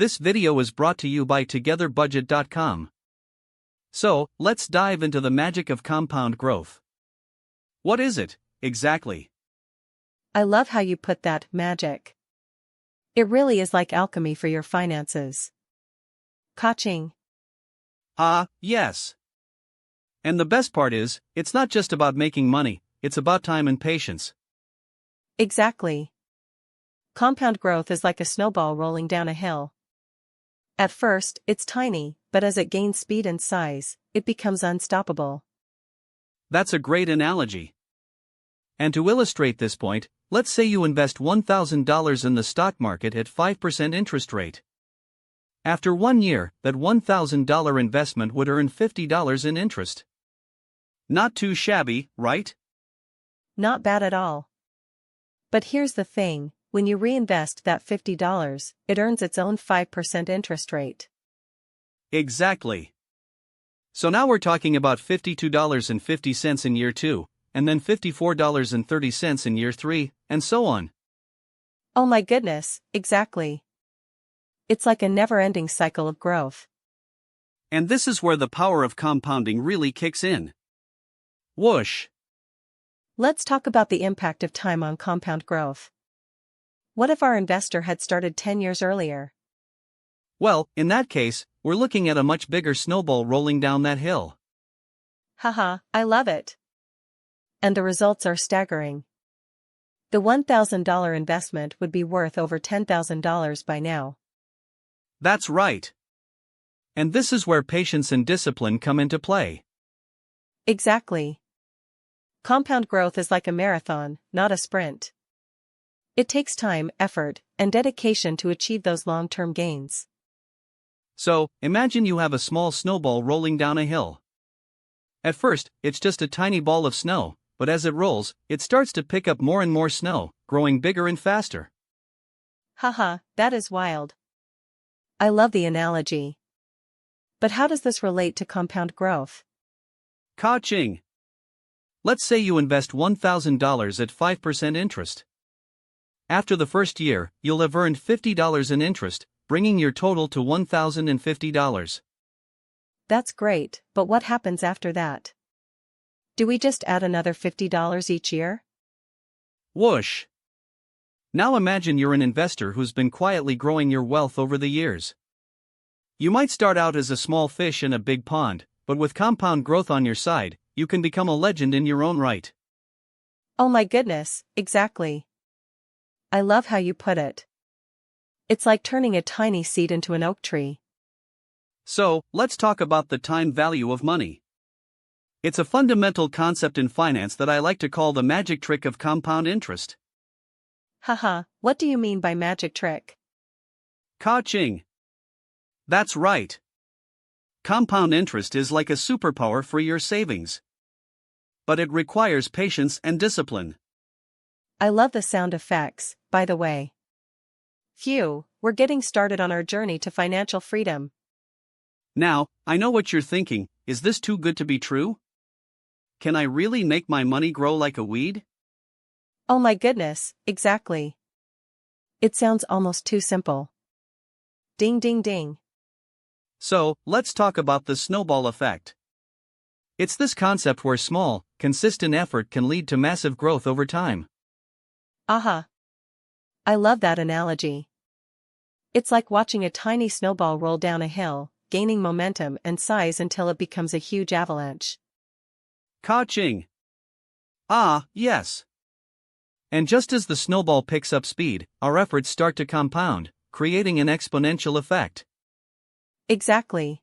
This video is brought to you by togetherbudget.com. So, let's dive into the magic of compound growth. What is it, exactly? I love how you put that, magic. It really is like alchemy for your finances. Ka-ching. Yes. And the best part is, it's not just about making money, it's about time and patience. Exactly. Compound growth is like a snowball rolling down a hill. At first, it's tiny, but as it gains speed and size, it becomes unstoppable. That's a great analogy. And to illustrate this point, let's say you invest $1,000 in the stock market at 5% interest rate. After 1 year, that $1,000 investment would earn $50 in interest. Not too shabby, right? Not bad at all. But here's the thing, when you reinvest that $50, it earns its own 5% interest rate. Exactly. So now we're talking about $52.50 in year 2, and then $54.30 in year 3, and so on. Oh my goodness, exactly. It's like a never-ending cycle of growth. And this is where the power of compounding really kicks in. Whoosh! Let's talk about the impact of time on compound growth. What if our investor had started 10 years earlier? Well, in that case, we're looking at a much bigger snowball rolling down that hill. Haha, I love it. And the results are staggering. The $1,000 investment would be worth over $10,000 by now. That's right. And this is where patience and discipline come into play. Exactly. Compound growth is like a marathon, not a sprint. It takes time, effort, and dedication to achieve those long-term gains. So, imagine you have a small snowball rolling down a hill. At first, it's just a tiny ball of snow, but as it rolls, it starts to pick up more and more snow, growing bigger and faster. Haha, that is wild. I love the analogy. But how does this relate to compound growth? Ka-ching! Let's say you invest $1,000 at 5% interest. After the first year, you'll have earned $50 in interest, bringing your total to $1,050. That's great, but what happens after that? Do we just add another $50 each year? Whoosh! Now imagine you're an investor who's been quietly growing your wealth over the years. You might start out as a small fish in a big pond, but with compound growth on your side, you can become a legend in your own right. Oh my goodness, exactly. I love how you put it. It's like turning a tiny seed into an oak tree. So, let's talk about the time value of money. It's a fundamental concept in finance that I like to call the magic trick of compound interest. Haha, what do you mean by magic trick? Ka-ching! That's right. Compound interest is like a superpower for your savings. But it requires patience and discipline. I love the sound effects, by the way. Phew, we're getting started on our journey to financial freedom. Now, I know what you're thinking, is this too good to be true? Can I really make my money grow like a weed? Oh my goodness, exactly. It sounds almost too simple. Ding ding ding. So, let's talk about the snowball effect. It's this concept where small, consistent effort can lead to massive growth over time. Aha. I love that analogy. It's like watching a tiny snowball roll down a hill, gaining momentum and size until it becomes a huge avalanche. Ka-ching! Yes. And just as the snowball picks up speed, our efforts start to compound, creating an exponential effect. Exactly.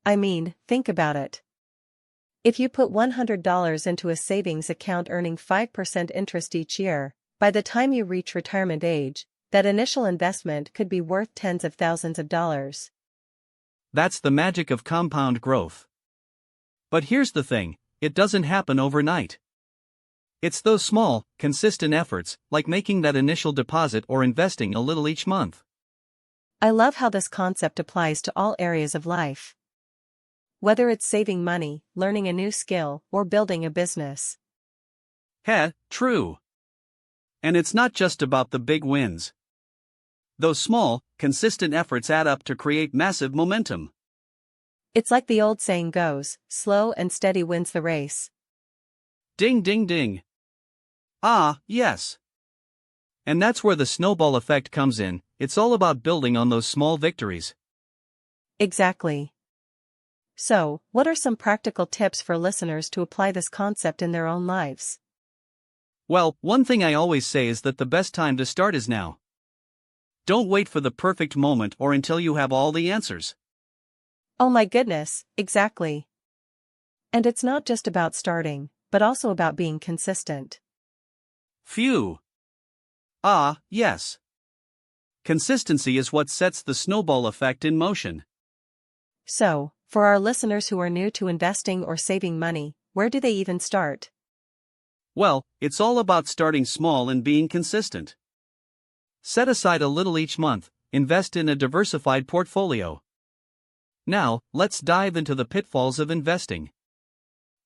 I mean, think about it. If you put $100 into a savings account earning 5% interest each year, by the time you reach retirement age, that initial investment could be worth tens of thousands of dollars. That's the magic of compound growth. But here's the thing, it doesn't happen overnight. It's those small, consistent efforts, like making that initial deposit or investing a little each month. I love how this concept applies to all areas of life. Whether it's saving money, learning a new skill, or building a business. True. And it's not just about the big wins. Those small, consistent efforts add up to create massive momentum. It's like the old saying goes, slow and steady wins the race. Ding ding ding. Ah, yes. And that's where the snowball effect comes in. It's all about building on those small victories. Exactly. So, what are some practical tips for listeners to apply this concept in their own lives? Well, one thing I always say is that the best time to start is now. Don't wait for the perfect moment or until you have all the answers. Oh my goodness, exactly. And it's not just about starting, but also about being consistent. Phew. Ah, yes. Consistency is what sets the snowball effect in motion. So, for our listeners who are new to investing or saving money, where do they even start? Well, it's all about starting small and being consistent. Set aside a little each month, invest in a diversified portfolio. Now, let's dive into the pitfalls of investing.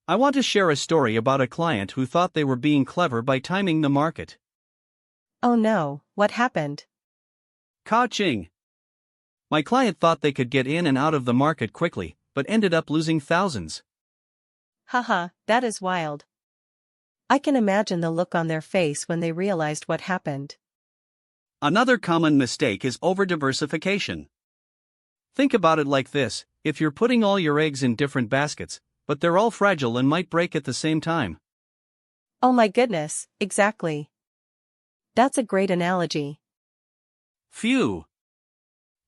I want to share a story about a client who thought they were being clever by timing the market. Oh no, what happened? Ka-ching! My client thought they could get in and out of the market quickly, but ended up losing thousands. Haha, that is wild. I can imagine the look on their face when they realized what happened. Another common mistake is over-diversification. Think about it like this: if you're putting all your eggs in different baskets, but they're all fragile and might break at the same time. Oh my goodness, exactly. That's a great analogy. Phew!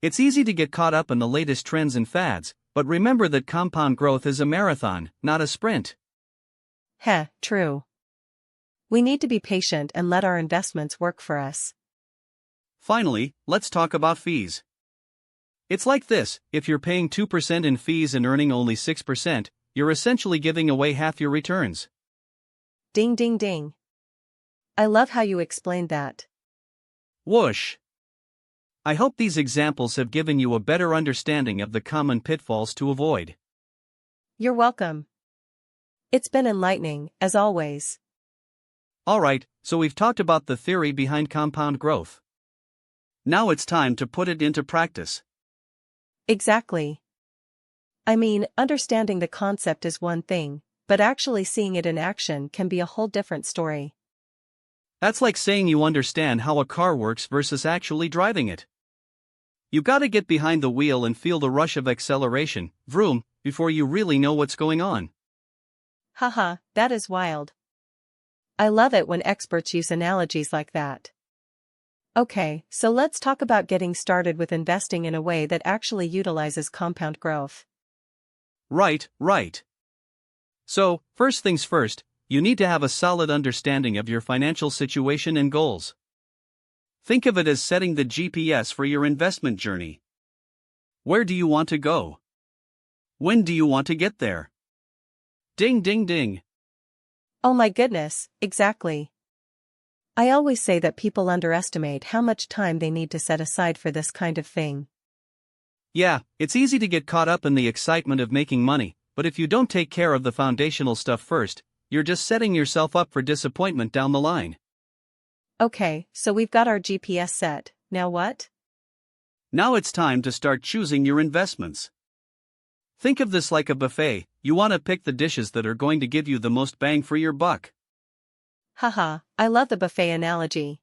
It's easy to get caught up in the latest trends and fads, but remember that compound growth is a marathon, not a sprint. Heh, true. We need to be patient and let our investments work for us. Finally, let's talk about fees. It's like this: if you're paying 2% in fees and earning only 6%, you're essentially giving away half your returns. Ding ding ding. I love how you explained that. Whoosh! I hope these examples have given you a better understanding of the common pitfalls to avoid. You're welcome. It's been enlightening, as always. Alright, so we've talked about the theory behind compound growth. Now it's time to put it into practice. Exactly. I mean, understanding the concept is one thing, but actually seeing it in action can be a whole different story. That's like saying you understand how a car works versus actually driving it. You gotta get behind the wheel and feel the rush of acceleration, vroom, before you really know what's going on. Haha, that is wild. I love it when experts use analogies like that. Okay, so let's talk about getting started with investing in a way that actually utilizes compound growth. Right. So, first things first, you need to have a solid understanding of your financial situation and goals. Think of it as setting the GPS for your investment journey. Where do you want to go? When do you want to get there? Ding ding ding. Oh my goodness, exactly. I always say that people underestimate how much time they need to set aside for this kind of thing. Yeah, it's easy to get caught up in the excitement of making money, but if you don't take care of the foundational stuff first, you're just setting yourself up for disappointment down the line. Okay, so we've got our GPS set, now what? Now it's time to start choosing your investments. Think of this like a buffet. You want to pick the dishes that are going to give you the most bang for your buck. Haha, I love the buffet analogy.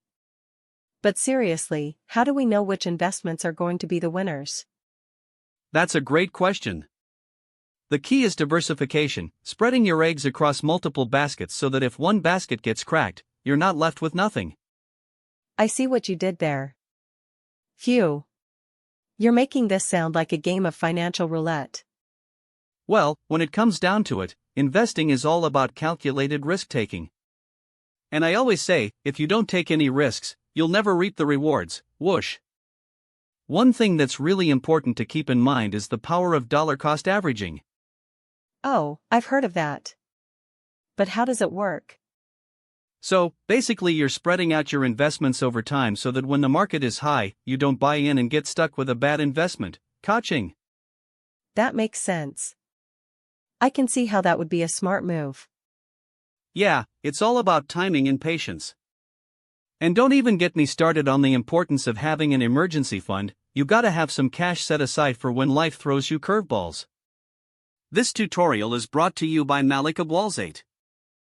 But seriously, how do we know which investments are going to be the winners? That's a great question. The key is diversification, spreading your eggs across multiple baskets so that if one basket gets cracked, you're not left with nothing. I see what you did there. Phew. You're making this sound like a game of financial roulette. Well, when it comes down to it, investing is all about calculated risk-taking. And I always say, if you don't take any risks, you'll never reap the rewards. Whoosh. One thing that's really important to keep in mind is the power of dollar cost averaging. Oh, I've heard of that. But how does it work? So, basically you're spreading out your investments over time so that when the market is high, you don't buy in and get stuck with a bad investment. Ka-ching. That makes sense. I can see how that would be a smart move. Yeah, it's all about timing and patience. And don't even get me started on the importance of having an emergency fund. You gotta have some cash set aside for when life throws you curveballs. This tutorial is brought to you by Malik Abwalzate.